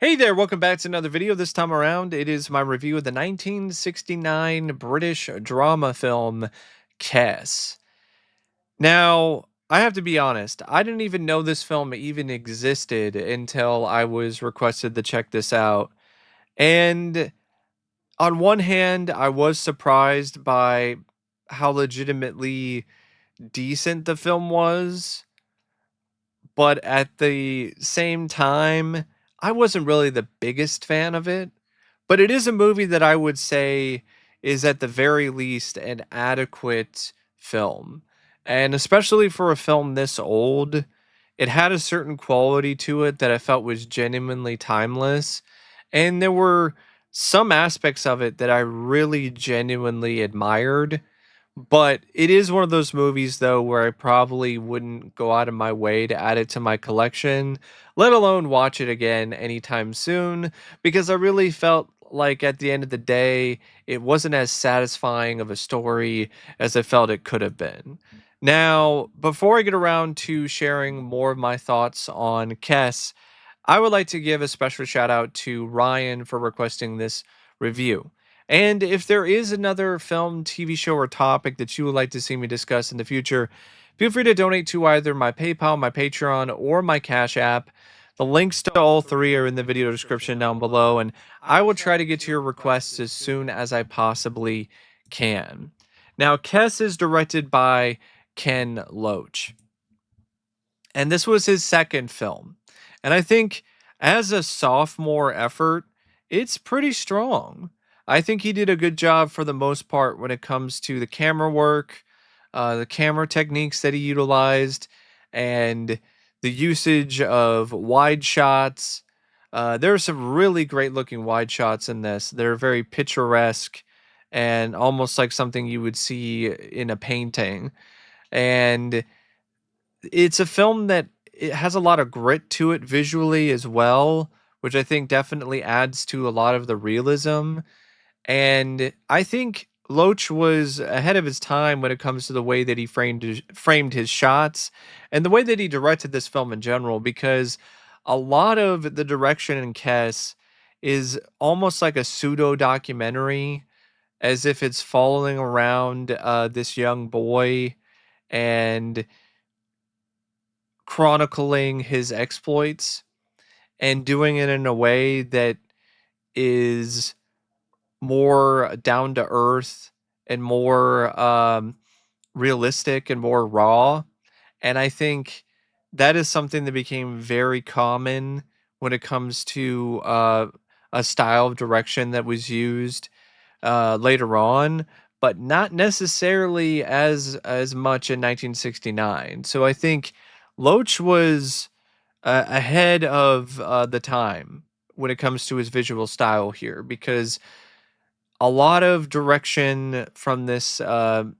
Hey there, welcome back to another video. This time around, it is my review of the 1969 British drama film, Kes. Now, I have to be honest, I didn't even know this film even existed until I was requested to check this out. And on one hand, I was surprised by how legitimately decent the film was, but at the same time, I wasn't really the biggest fan of it. But it is a movie that I would say is at the very least an adequate film. And especially for a film this old, it had a certain quality to it that I felt was genuinely timeless. And there were some aspects of it that I really genuinely admired. But it is one of those movies, though, where I probably wouldn't go out of my way to add it to my collection, let alone watch it again anytime soon, because I really felt like at the end of the day, it wasn't as satisfying of a story as I felt it could have been. Now, before I get around to sharing more of my thoughts on Kess, I would like to give a special shout out to Ryan for requesting this review. And if there is another film, TV show, or topic that you would like to see me discuss in the future, feel free to donate to either my PayPal, my Patreon, or my Cash App. The links to all three are in the video description down below, and I will try to get to your requests as soon as I possibly can. Now, Kess is directed by Ken Loach, and this was his second film. And I think as a sophomore effort, it's pretty strong. I think he did a good job for the most part when it comes to the camera work, the camera techniques that he utilized, and the usage of wide shots. There are some really great looking wide shots in this. They're very picturesque and almost like something you would see in a painting. And it's a film that it has a lot of grit to it visually as well, which I think definitely adds to a lot of the realism. And I think Loach was ahead of his time when it comes to the way that he framed his shots and the way that he directed this film in general, because a lot of the direction in Kess is almost like a pseudo documentary, as if it's following around this young boy and chronicling his exploits and doing it in a way that is more down to earth and more realistic and more raw. And I think that is something that became very common when it comes to a style of direction that was used later on, but not necessarily as much in 1969. So I think Loach was ahead of the time when it comes to his visual style here, because a lot of direction from this time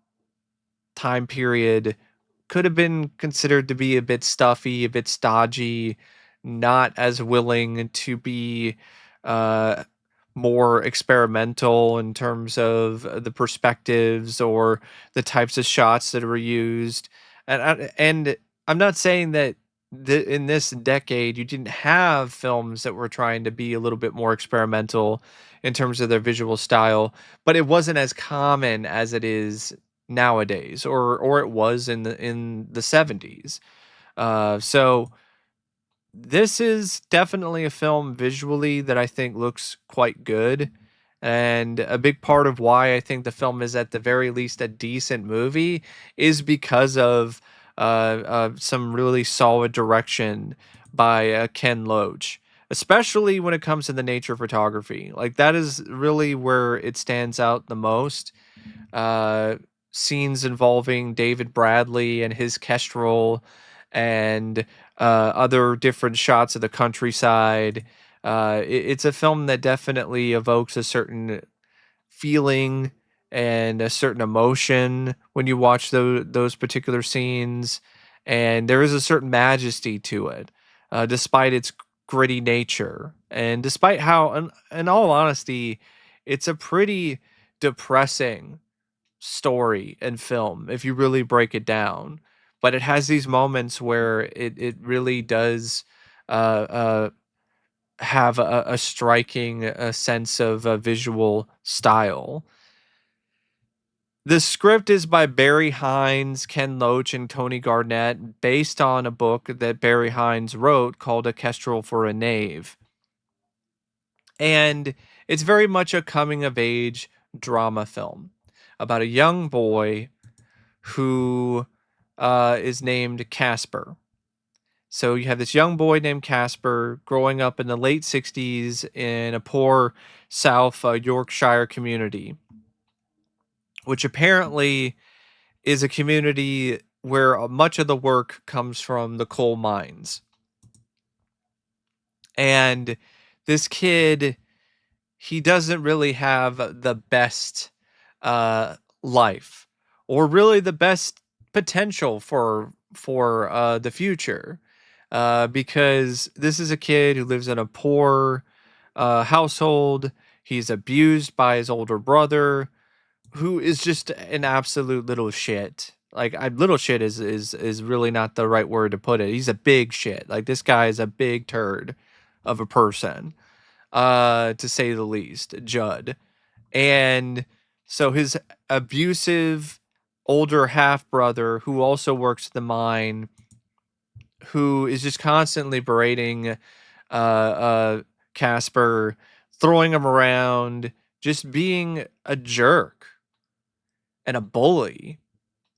period could have been considered to be a bit stuffy, a bit stodgy, not as willing to be uh, more experimental in terms of the perspectives or the types of shots that were used. And I'm not saying that in this decade you didn't have films that were trying to be a little bit more experimental in terms of their visual style, but it wasn't as common as it is nowadays, or it was in the 70s. So this is definitely a film visually that I think looks quite good. And a big part of why I think the film is at the very least a decent movie is because of some really solid direction by Ken Loach, especially when it comes to the nature photography. Like, that is really where it stands out the most. uh, Scenes involving David Bradley and his kestrel, and other different shots of the countryside. It's a film that definitely evokes a certain feeling and a certain emotion when you watch those particular scenes. And there is a certain majesty to it, despite its gritty nature. And despite how, in all honesty, it's a pretty depressing story and film if you really break it down. But it has these moments where it really does uh, uh, have a striking sense of visual style. The script is by Barry Hines, Ken Loach, and Tony Garnett, based on a book that Barry Hines wrote called A Kestrel for a Knave. And it's very much a coming of age drama film about a young boy who is named Casper. So you have this young boy named Casper growing up in the late 60s in a poor South Yorkshire community, which apparently is a community where much of the work comes from the coal mines. And this kid, he doesn't really have the best life, or really the best potential for the future, because this is a kid who lives in a poor household. He's abused by his older brother, who is just an absolute little shit. Like, little shit is really not the right word to put it. He's a big shit. Like, this guy is a big turd of a person, to say the least, Judd. And so his abusive older half brother, who also works at the mine, who is just constantly berating Casper, throwing him around, just being a jerk and a bully.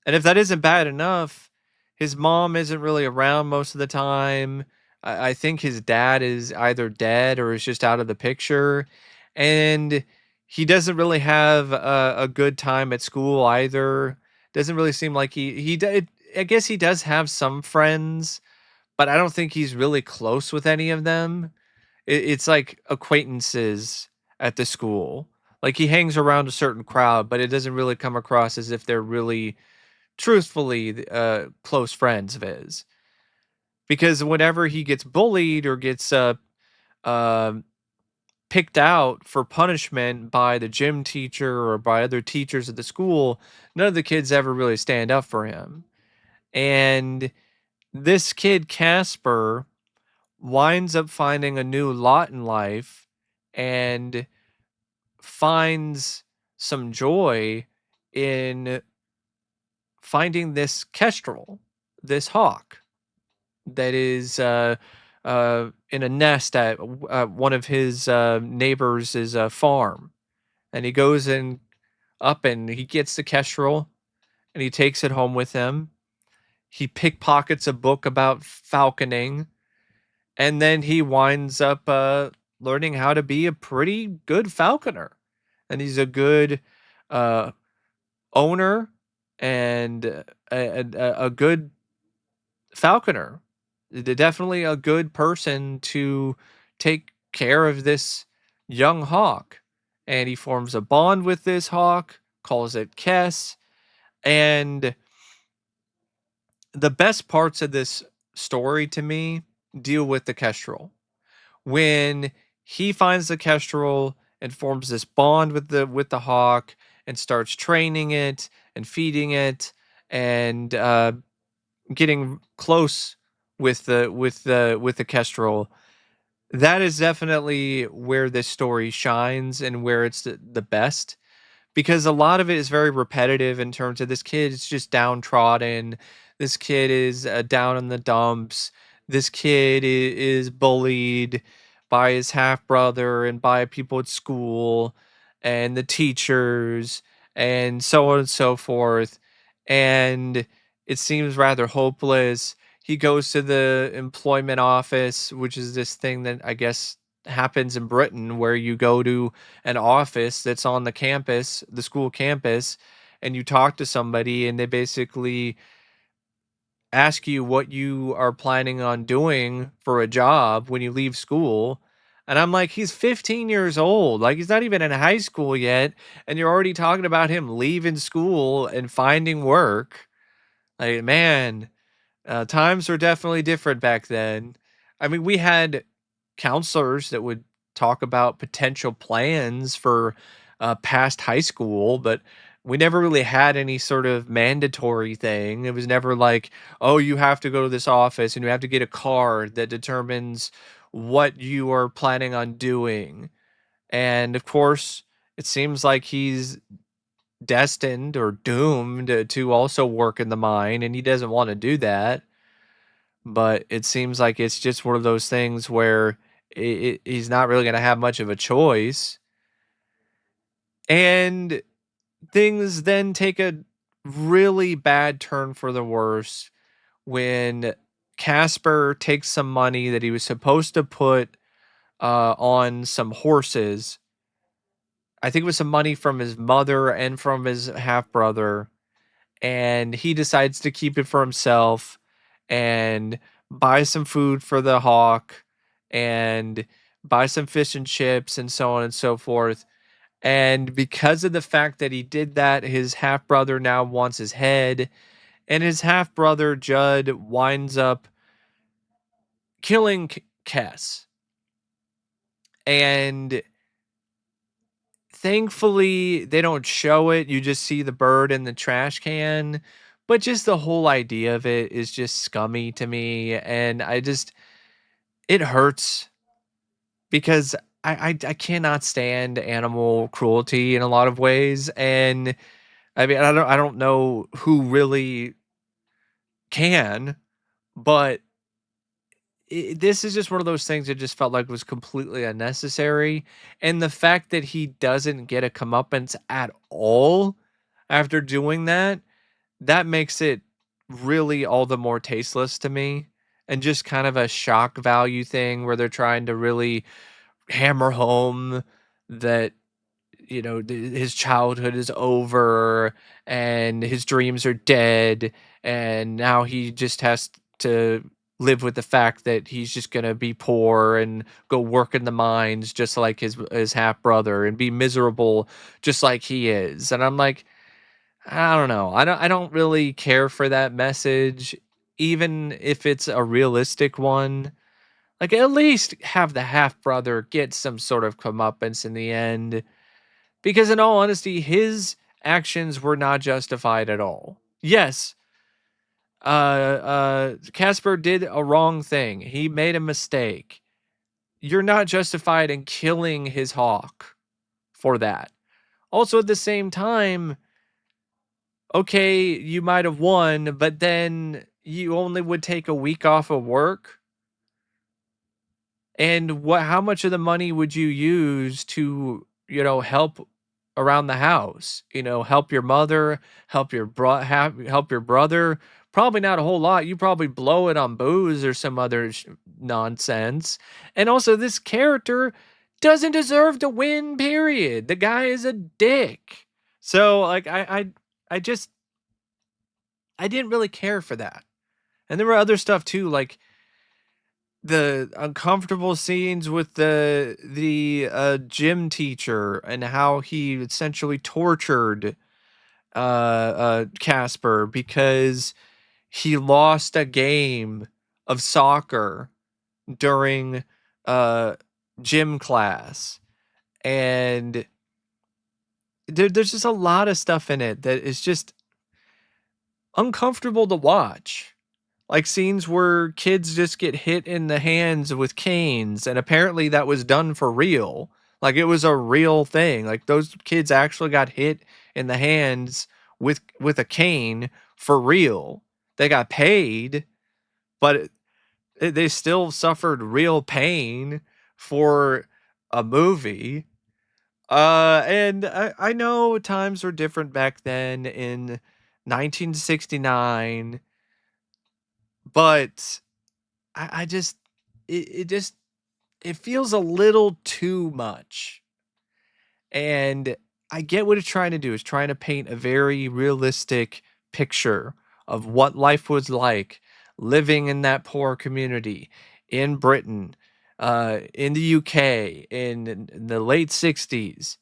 And if that isn't bad enough, his mom isn't really around most of the time. I think his dad is either dead or is just out of the picture. And he doesn't really have a good time at school either. Doesn't really seem like I guess he does have some friends, but I don't think he's really close with any of them. It's like acquaintances at the school. Like, he hangs around a certain crowd, but it doesn't really come across as if they're really truthfully close friends of his. Because whenever he gets bullied or gets uh, picked out for punishment by the gym teacher or by other teachers at the school, none of the kids ever really stand up for him. And this kid, Casper, winds up finding a new lot in life and finds some joy in finding this kestrel, this hawk that is in a nest at one of his neighbors' farm. And he goes in up and he gets the kestrel and he takes it home with him. He pickpockets a book about falconing, and then he winds up learning how to be a pretty good falconer. And he's a good uh, owner and a good falconer. Definitely a good person to take care of this young hawk. And he forms a bond with this hawk, calls it Kess. And the best parts of this story to me deal with the kestrel. When he finds the kestrel and forms this bond with the hawk and starts training it and feeding it and getting close with the kestrel, that is definitely where this story shines and where it's the best, because a lot of it is very repetitive in terms of this kid is just downtrodden. This kid is down in the dumps. This kid is bullied by his half brother and by people at school and the teachers and so on and so forth. And it seems rather hopeless. He goes to the employment office, which is this thing that I guess happens in Britain where you go to an office that's on the campus, the school campus, and you talk to somebody and they basically ask you what you are planning on doing for a job when you leave school. And I'm like, he's 15 years old. Like, he's not even in high school yet. And you're already talking about him leaving school and finding work. Like, man, times were definitely different back then. I mean, we had counselors that would talk about potential plans for past high school, but we never really had any sort of mandatory thing. It was never like, oh, you have to go to this office and you have to get a card that determines what you are planning on doing. And of course, it seems like he's destined or doomed to also work in the mine, and he doesn't want to do that. But it seems like it's just one of those things where he's not really going to have much of a choice. And things then take a really bad turn for the worse when Casper takes some money that he was supposed to put on some horses. I think it was some money from his mother and from his half brother, and he decides to keep it for himself and buy some food for the hawk and buy some fish and chips and so on and so forth. And because of the fact that he did that, his half brother now wants his head, and his half brother Judd winds up killing Kess. And thankfully, they don't show it. You just see the bird in the trash can. But just the whole idea of it is just scummy to me. And it hurts because I cannot stand animal cruelty in a lot of ways. And I mean, I don't know who really can, but this is just one of those things that just felt like was completely unnecessary. And the fact that he doesn't get a comeuppance at all after doing that, that makes it really all the more tasteless to me. And just kind of a shock value thing where they're trying to really hammer home that his childhood is over and his dreams are dead, and now he just has to live with the fact that he's just going to be poor and go work in the mines just like his half brother and be miserable just like he is. And I'm like, I don't know. I don't really care for that message, even if it's a realistic one. Like, at least have the half brother get some sort of comeuppance in the end, because in all honesty, his actions were not justified at all. Yes, Casper did a wrong thing. He made a mistake. You're not justified in killing his hawk for that. Also, at the same time, okay, you might have won, but then you only would take a week off of work. And how much of the money would you use to, help around the house? Help your mother, help your brother. Probably not a whole lot. You probably blow it on booze or some other nonsense. And also, this character doesn't deserve to win, period. The guy is a dick. So, like, I didn't really care for that. And there were other stuff too, like the uncomfortable scenes with the gym teacher and how he essentially tortured Casper because he lost a game of soccer during uh gym class. And there's just a lot of stuff in it that is just uncomfortable to watch. Like scenes where kids just get hit in the hands with canes, and apparently that was done for real. Like it was a real thing. Like those kids actually got hit in the hands with a cane for real. They got paid, but they still suffered real pain for a movie. And I know times were different back then in 1969, but I just it just it feels a little too much. And I get what it's trying to do. It's trying to paint a very realistic picture of what life was like living in that poor community in Britain, in the UK in the late 60s.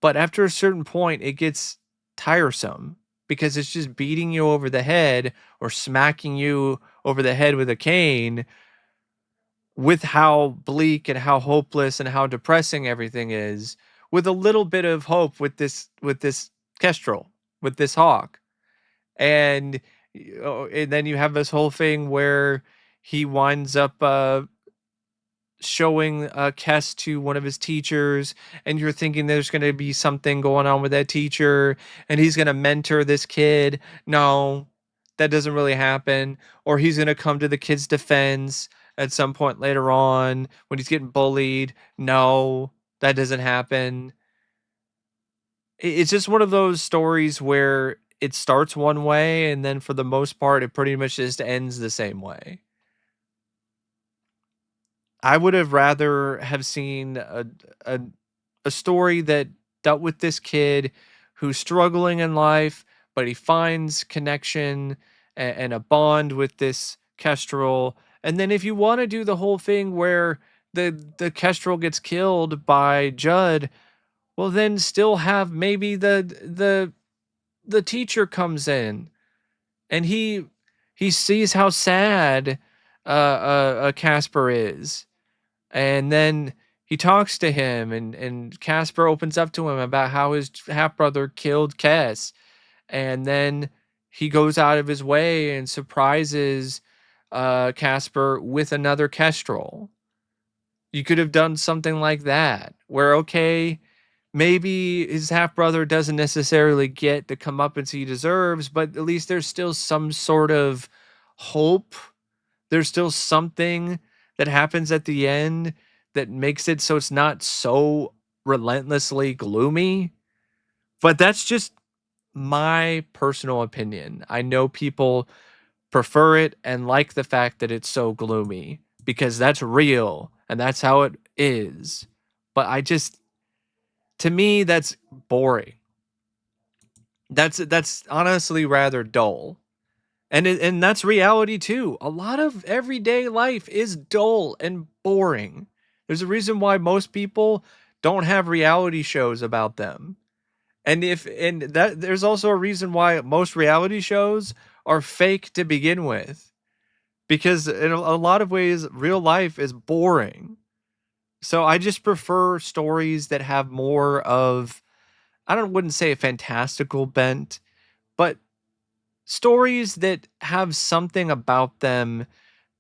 But after a certain point, it gets tiresome because it's just beating you over the head or smacking you over the head with a cane with how bleak and how hopeless and how depressing everything is, with a little bit of hope with this kestrel, with this hawk. And and then you have this whole thing where he winds up showing Kess to one of his teachers, and you're thinking there's going to be something going on with that teacher, and he's going to mentor this kid. No, that doesn't really happen. Or he's going to come to the kid's defense at some point later on when he's getting bullied. No, that doesn't happen. It's just one of those stories where it starts one way, and then for the most part, it pretty much just ends the same way. I would have rather have seen a a story that dealt with this kid who's struggling in life, but he finds connection and a bond with this kestrel. And then if you want to do the whole thing where the kestrel gets killed by Judd, well then still have maybe the teacher comes in and he sees how sad Casper is, and then he talks to him, and Casper opens up to him about how his half brother killed Kess, and then he goes out of his way and surprises Casper with another kestrel. You could have done something like that, where okay, maybe his half brother doesn't necessarily get the comeuppance he deserves, but at least there's still some sort of hope. There's still something that happens at the end that makes it so it's not so relentlessly gloomy. But that's just my personal opinion. I know people prefer it and like the fact that it's so gloomy because that's real and that's how it is. But to me, that's boring. That's honestly rather dull. And that's reality too. A lot of everyday life is dull and boring. There's a reason why most people don't have reality shows about them. And that there's also a reason why most reality shows are fake to begin with. Because in a lot of ways real life is boring. So I just prefer stories that have more of, wouldn't say a fantastical bent, but stories that have something about them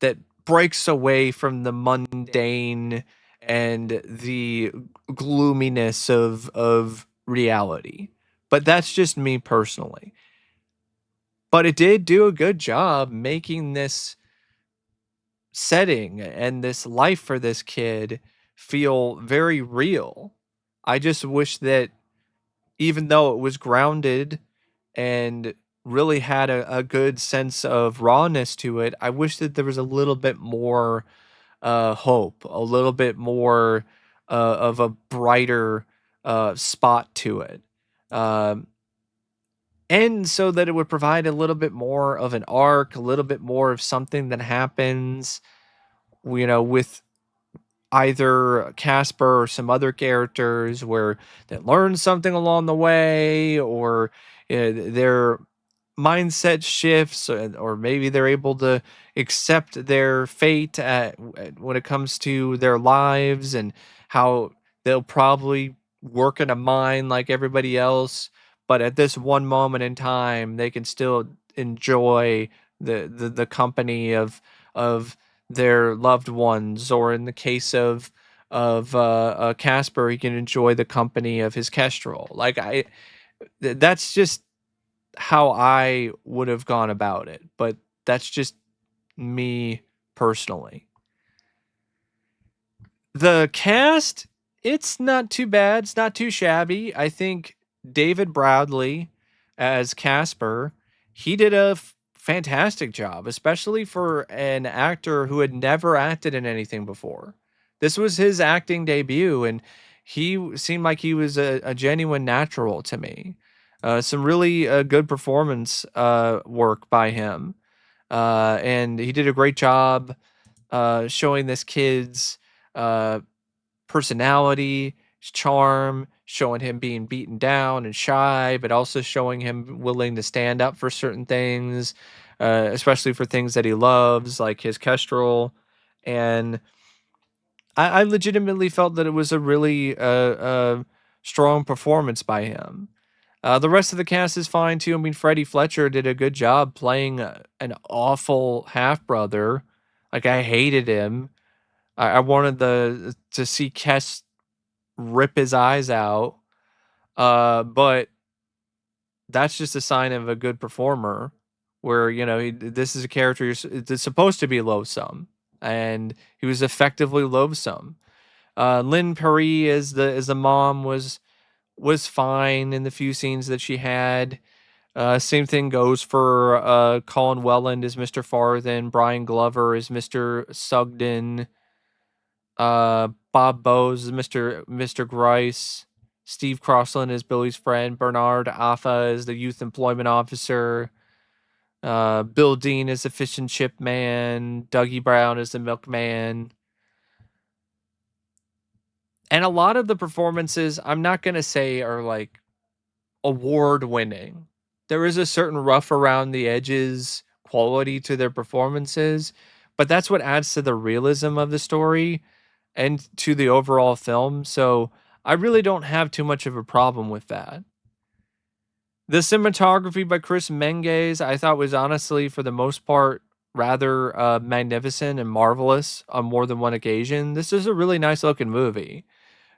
that breaks away from the mundane and the gloominess of reality. But that's just me personally. But it did do a good job making this setting and this life for this kid feel very real. I just wish that even though it was grounded and really had a good sense of rawness to it, I wish that there was a little bit more hope, a little bit more of a brighter spot to it. Um, and so that it would provide a little bit more of an arc, a little bit more of something that happens, with either Casper or some other characters where they learn something along the way, or their mindset shifts, or maybe they're able to accept their fate when it comes to their lives, and how they'll probably work in a mine like everybody else, but at this one moment in time they can still enjoy the company of their loved ones, or in the case of Casper, he can enjoy the company of his kestrel. Like that's just how I would have gone about it, but that's just me personally. The cast, it's not too bad. It's not too shabby. I think David Bradley as Casper, he did a fantastic job, especially for an actor who had never acted in anything before. This was his acting debut, and he seemed like he was a genuine natural to me. Some really good performance work by him. And he did a great job showing this kid's uh, personality, his charm, showing him being beaten down and shy, but also showing him willing to stand up for certain things, especially for things that he loves, like his kestrel. And I legitimately felt that it was a really strong performance by him. The rest of the cast is fine too. I mean, Freddie Fletcher did a good job playing an awful half brother. Like, I hated him. I wanted to see Kess rip his eyes out, but that's just a sign of a good performer. Where this is a character that's supposed to be loathsome, and he was effectively loathsome. Lynne Perrie as the mom was fine in the few scenes that she had. Same thing goes for Colin Welland as Mr. Farthen, Brian Glover as Mr. Sugden, Bob Bowes as Mr. Grice, Steve Crossland as Billy's friend, Bernard Affa as the youth employment officer, Bill Dean as the fish and chip man, Dougie Brown as the milkman. And a lot of the performances, I'm not going to say are like award winning. There is a certain rough around the edges quality to their performances, but that's what adds to the realism of the story and to the overall film. So I really don't have too much of a problem with that. The cinematography by Chris Menges, I thought was honestly, for the most part, rather magnificent and marvelous on more than one occasion. This is a really nice looking movie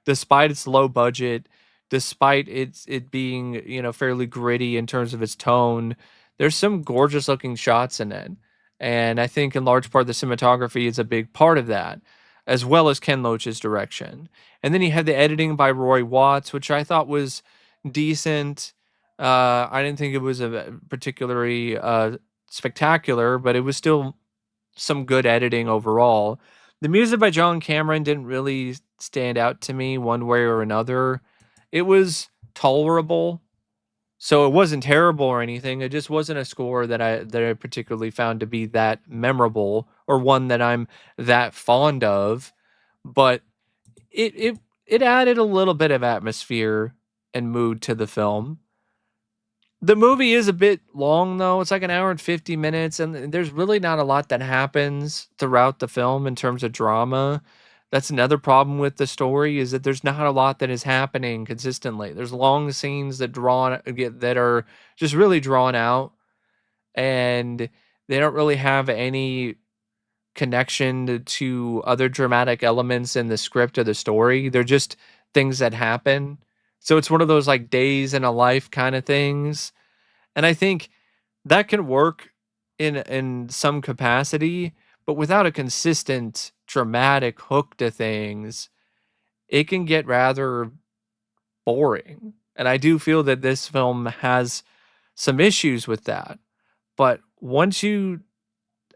despite its low budget, despite it being, fairly gritty in terms of its tone, there's some gorgeous looking shots in it. And I think in large part the cinematography is a big part of that, as well as Ken Loach's direction. And then you had the editing by Roy Watts, which I thought was decent. I didn't think it was a particularly spectacular, but it was still some good editing overall. The music by John Cameron didn't really stand out to me one way or another. It was tolerable, so it wasn't terrible or anything. It just wasn't a score that I particularly found to be that memorable or one that I'm that fond of. But it added a little bit of atmosphere and mood to the film. The movie is a bit long though. It's like an hour and 50 minutes, and there's really not a lot that happens throughout the film in terms of drama. That's another problem with the story, is that there's not a lot that is happening consistently. There's long scenes that are just really drawn out, and they don't really have any connection to other dramatic elements in the script or the story. They're just things that happen. So it's one of those like days in a life kind of things, and I think that can work in some capacity, but without a consistent dramatic hook to things, it can get rather boring. And I do feel that this film has some issues with that. But once you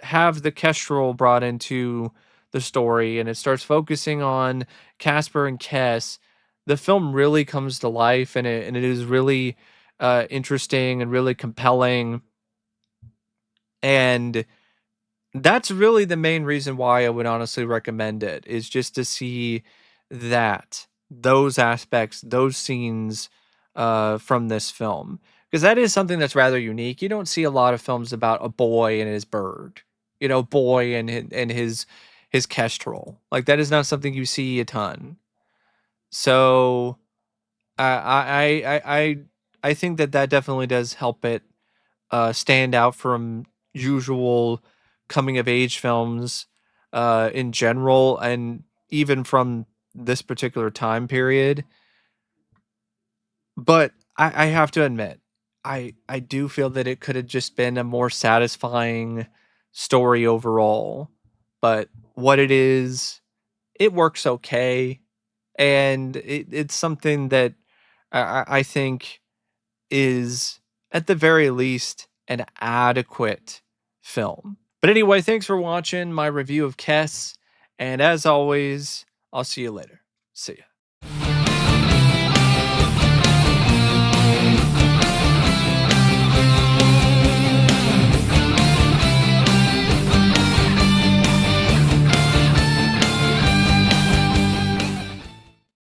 have the Kestrel brought into the story and it starts focusing on Casper and Kess, the film really comes to life, and it is really interesting and really compelling. And that's really the main reason why I would honestly recommend it, is just to see those aspects, those scenes from this film. Because that is something that's rather unique. You don't see a lot of films about a boy and his bird, boy and his kestrel. Like that is not something you see a ton. So I think that definitely does help it stand out from usual coming of age films in general, and even from this particular time period. But I have to admit, I do feel that it could have just been a more satisfying story overall. But what it is, it works okay, and it's something that I think is, at the very least, an adequate film. But anyway, thanks for watching my review of Kess. And as always, I'll see you later. See ya.